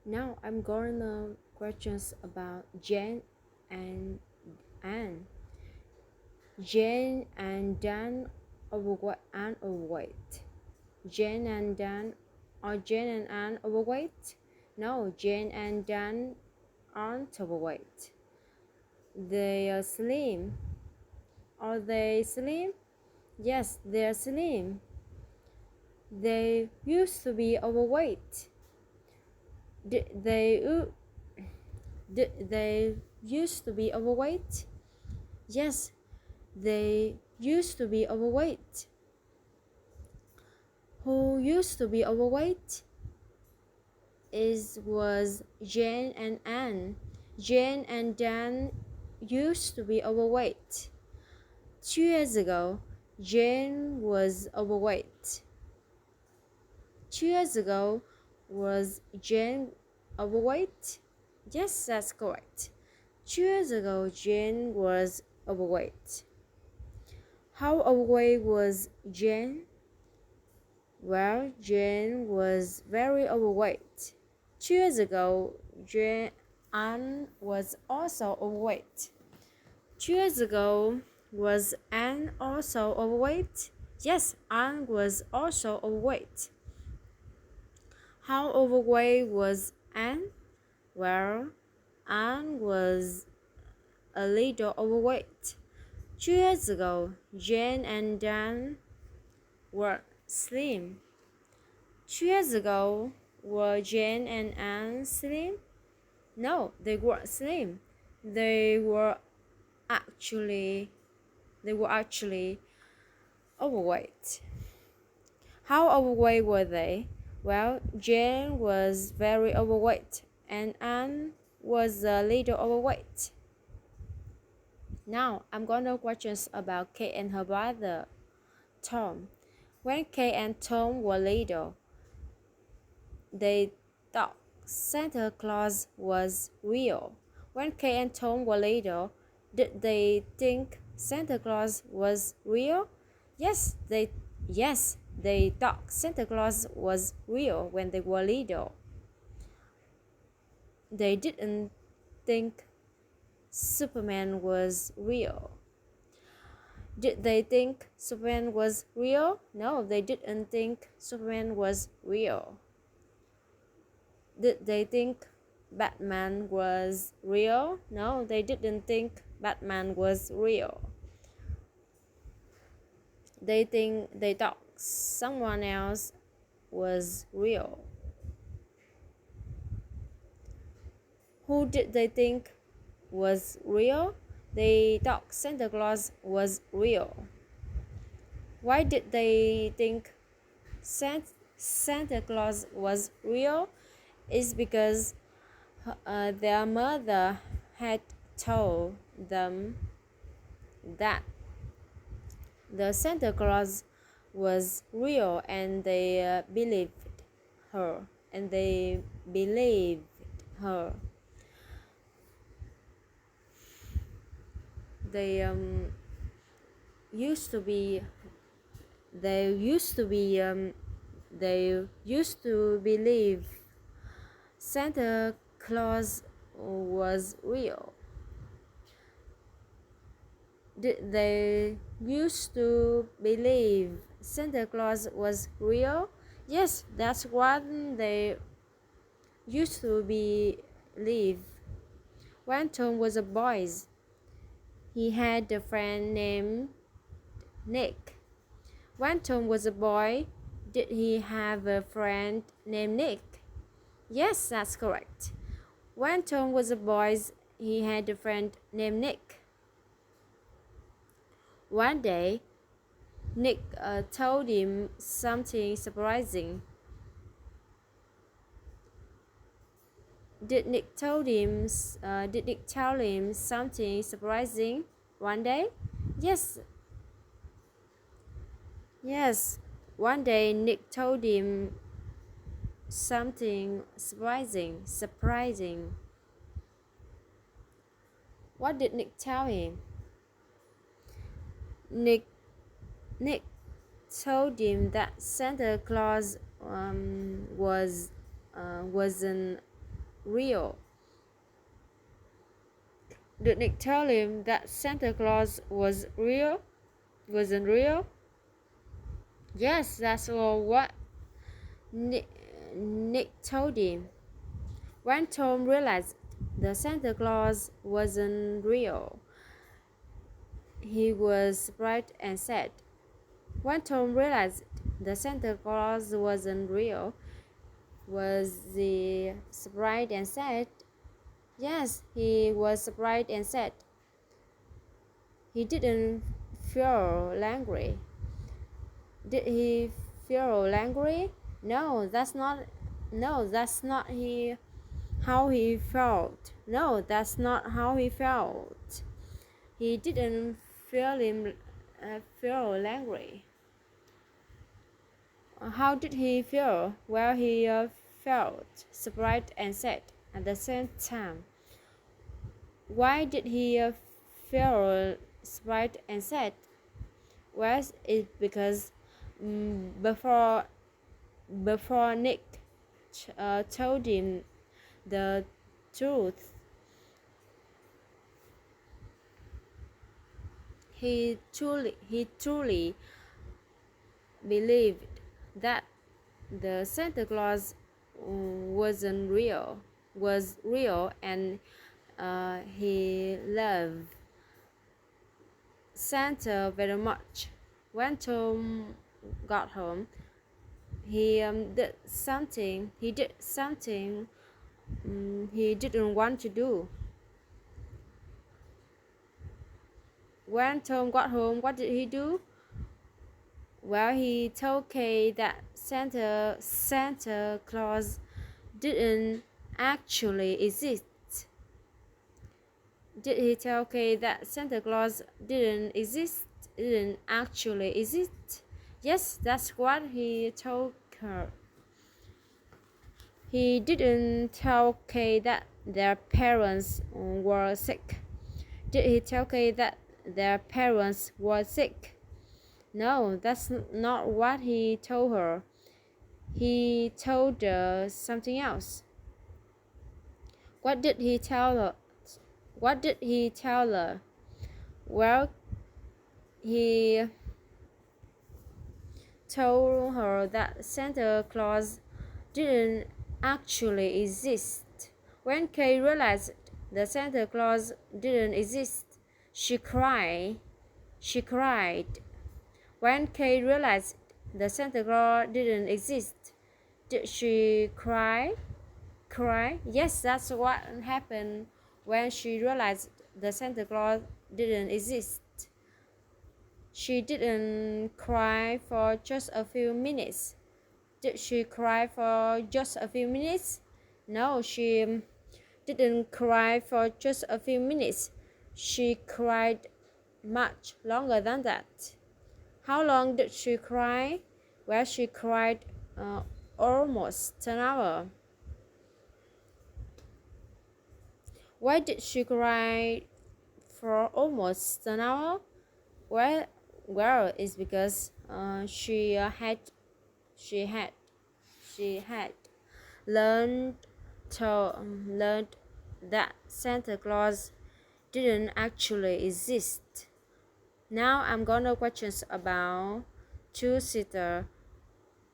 Now I'm gonna questions about Jane and Anne. Jane and Dan overweight and overweight. Jane and Dan are Jane and Anne overweight? No, Jane and Dan aren't overweight. They are slim. Are they slim? Yes, they are slim. They used to be overweight. Did they used to be overweight? Yes, they used to be overweight. Who used to be overweight? It was Jane and Anne. Jane and Dan used to be overweight. 2 years ago, Jane was overweight. 2 years ago, was Jane overweight? Yes, that's correct. 2 years ago, Jane was overweight. How overweight was Jane? Well, Jane was very overweight. 2 years ago, Anne was also overweight. 2 years ago, was Anne also overweight? Yes, Anne was also overweight. How overweight was Anne? Well, Anne was a little overweight. 2 years ago, Jane and Dan were slim. 2 years ago, were Jane and Anne slim? No, they weren't slim. They were actually overweight. How overweight were they? Well, Jane was very overweight and Anne was a little overweight. Now I'm gonna questions about Kate and her brother Tom. When Kate and Tom were little, they thought Santa Claus was real. When Kate and Tom were little, did they think Santa Claus was real? Yes, they thought Santa Claus was real when they were little. They didn't think Superman was real. Did they think Superman was real? No, they didn't think Superman was real. Did they think Batman was real? No, they didn't think Batman was real. They thought someone else was real. Who did they think was real? They thought Santa Claus was real. Why did they think Santa Claus was real? It's because their mother had told them that the Santa Claus was real, and they believed her. They used to be they used to be they used to believe Santa Claus was real. They used to believe Santa Claus was real? Yes, that's what they used to believe. When Tom was a boy, he had a friend named Nick. When Tom was a boy, did he have a friend named Nick? Yes, that's correct. When Tom was a boy, he had a friend named Nick. One day, Nick told him something surprising. Did Nick tell him something surprising one day? Yes. Yes. One day Nick told him something surprising. What did Nick tell him? Nick told him that Santa Claus wasn't real? Did Nick tell him that Santa Claus was real? Wasn't real? Yes, that's all what Nick told him. When Tom realized the Santa Claus wasn't real, he was surprised and sad. When Tom realized the Santa Claus wasn't real, was he surprised and sad? Yes, he was surprised and sad. He didn't feel angry. Did he feel angry? No, that's not. No, that's not how he felt. No, that's not how he felt. He didn't feel angry. How did he feel? Well, he felt surprised and sad at the same time. Why did he feel surprised and sad? Well, it's because before Nick told him the truth, he truly believed that the Santa Claus was real, and he loved Santa very much. When Tom got home, he did something he didn't want to do. When Tom got home, what did he do? Well, he told Kay that Santa Claus didn't actually exist. Did he tell Kay that Santa Claus didn't actually exist? Yes, that's what he told her. He didn't tell Kay that their parents were sick. Did he tell Kay that their parents were sick? No, that's not what he told her. He told her something else. What did he tell her? Well, he told her that Santa Claus didn't actually exist. When Kay realized that Santa Claus didn't exist, she cried. When Kay realized that Santa Claus didn't exist, did she cry? Yes, that's what happened when she realized that Santa Claus didn't exist. She didn't cry for just a few minutes. Did she cry for just a few minutes? No, she didn't cry for just a few minutes. She cried much longer than that. How long did she cry? Well, she cried almost an hour. Why did she cry for almost an hour? Well, it's because she had learned that Santa Claus didn't actually exist. Now I'm gonna questions about two sisters,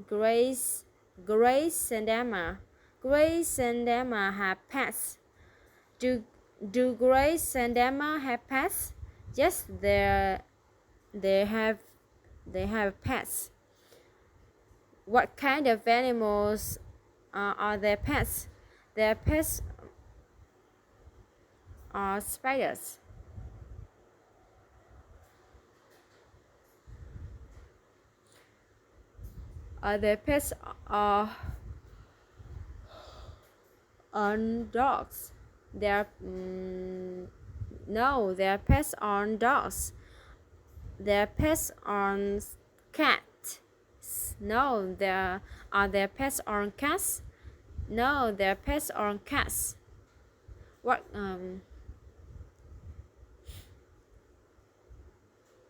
Grace and Emma. Grace and Emma have pets. Do Grace and Emma have pets? Yes, they have pets. What kind of animals are their pets? Their pets are spiders. Their pets are on dogs. No, their pets aren't dogs. Their pets aren't cats. No, their pets aren't cats. No, their pets aren't cats. What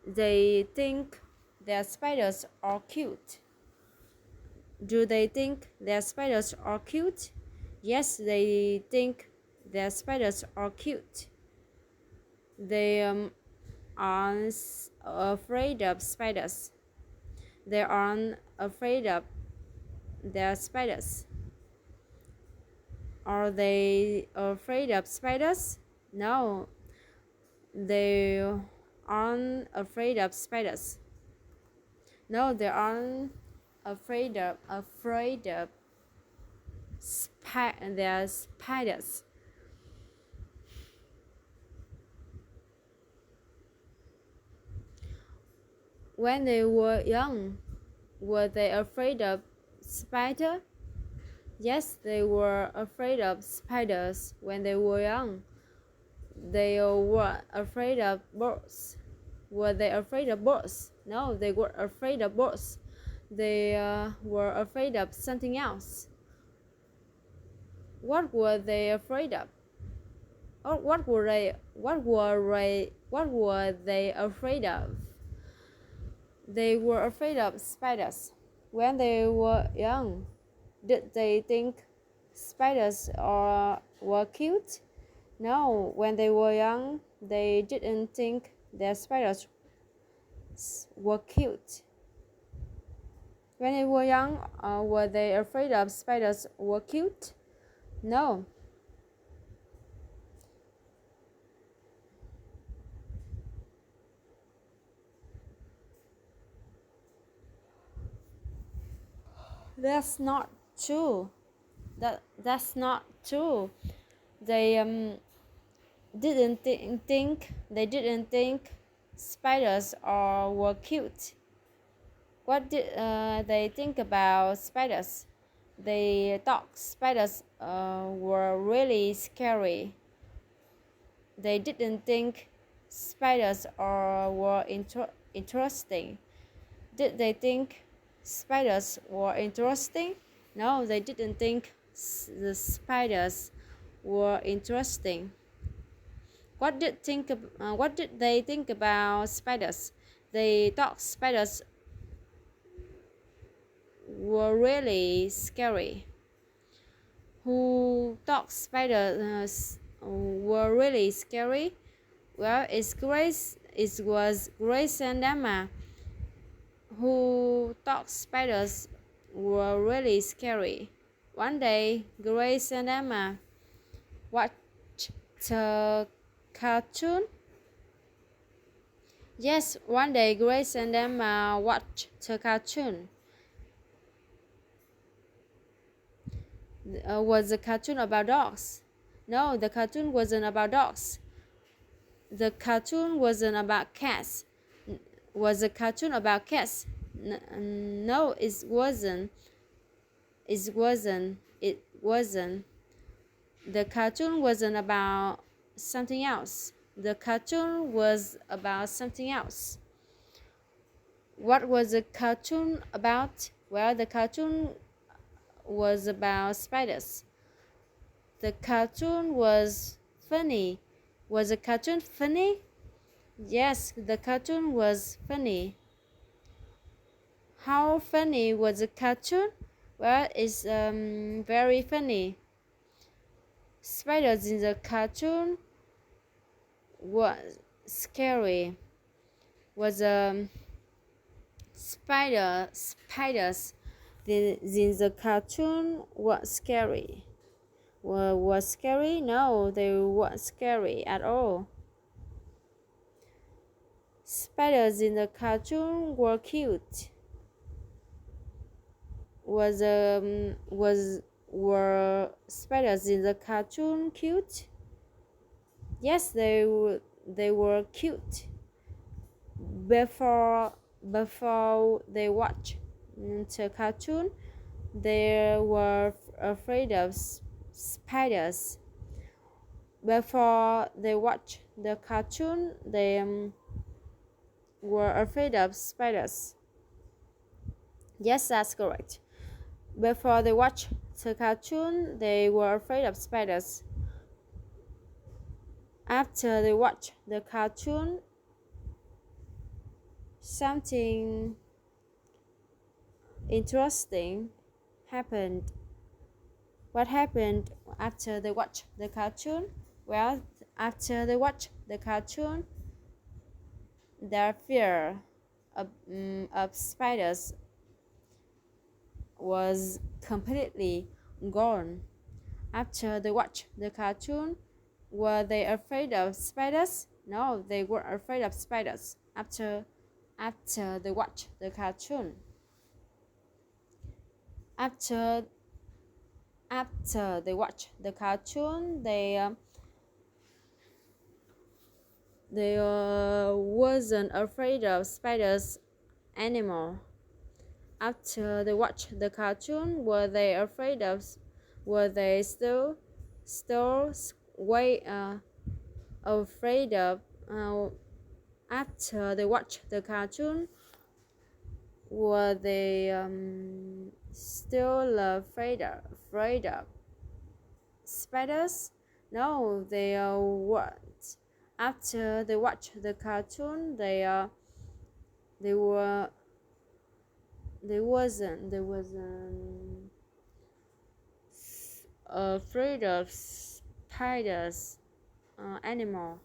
they think their spiders are cute. Do they think their spiders are cute? Yes, they think their spiders are cute. They aren't afraid of spiders. They aren't afraid of their spiders. Are they afraid of spiders? No, they aren't afraid of spiders. No, they aren't afraid of their spiders. When they were young, were they afraid of spider? Yes, they were afraid of spiders when they were young. They were afraid of birds. Were they afraid of birds? No, they were afraid of birds. They were afraid of something else. What were they afraid of? Or what were they afraid of? They were afraid of spiders when they were young. Did they think spiders were cute? No, when they were young, they didn't think that spiders were cute. When they were young, were they afraid of spiders were cute? No. That's not true. That's not true. They didn't think spiders were cute. What did they think about spiders? They thought spiders were really scary. They didn't think spiders were interesting. Did they think spiders were interesting? No, they didn't think the spiders were interesting. What did they think about spiders? They thought spiders were really scary. Who thought spiders were really scary? Well, it was Grace and Emma who thought spiders were really scary. One day, Grace and Emma watched a cartoon. Yes, one day Grace and Emma watched a cartoon. Was a cartoon about dogs? No, the cartoon wasn't about dogs. The cartoon wasn't about cats. Was a cartoon about cats? No, it wasn't. It wasn't. It wasn't. The cartoon wasn't about something else. The cartoon was about something else. What was the cartoon about? Well, the cartoon was about spiders. The cartoon was funny. Was the cartoon funny? Yes, the cartoon was funny. How funny was the cartoon? Well, it's very funny. Spiders in the cartoon was scary. Was spiders in the cartoon was scary. Was scary? No, they weren't scary at all. Spiders in the cartoon were cute. Were spiders in the cartoon cute? Yes, they were cute. Before they watched the cartoon, they were afraid of spiders. Before they watched the cartoon, they were afraid of spiders. Yes, that's correct. Before they watched the cartoon, they were afraid of spiders. After they watched the cartoon, something interesting happened. What happened after they watched the cartoon? Well, after they watched the cartoon, their fear of spiders was completely gone. After they watched the cartoon, were they afraid of spiders? No, they weren't afraid of spiders. After they watched the cartoon. After they watched the cartoon, they wasn't afraid of spiders anymore. After they watched the cartoon, were they afraid of? Were they still way afraid of? After they watched the cartoon, were they still afraid of spiders? No, they weren't. After they watched the cartoon, they wasn't afraid of spiders anymore.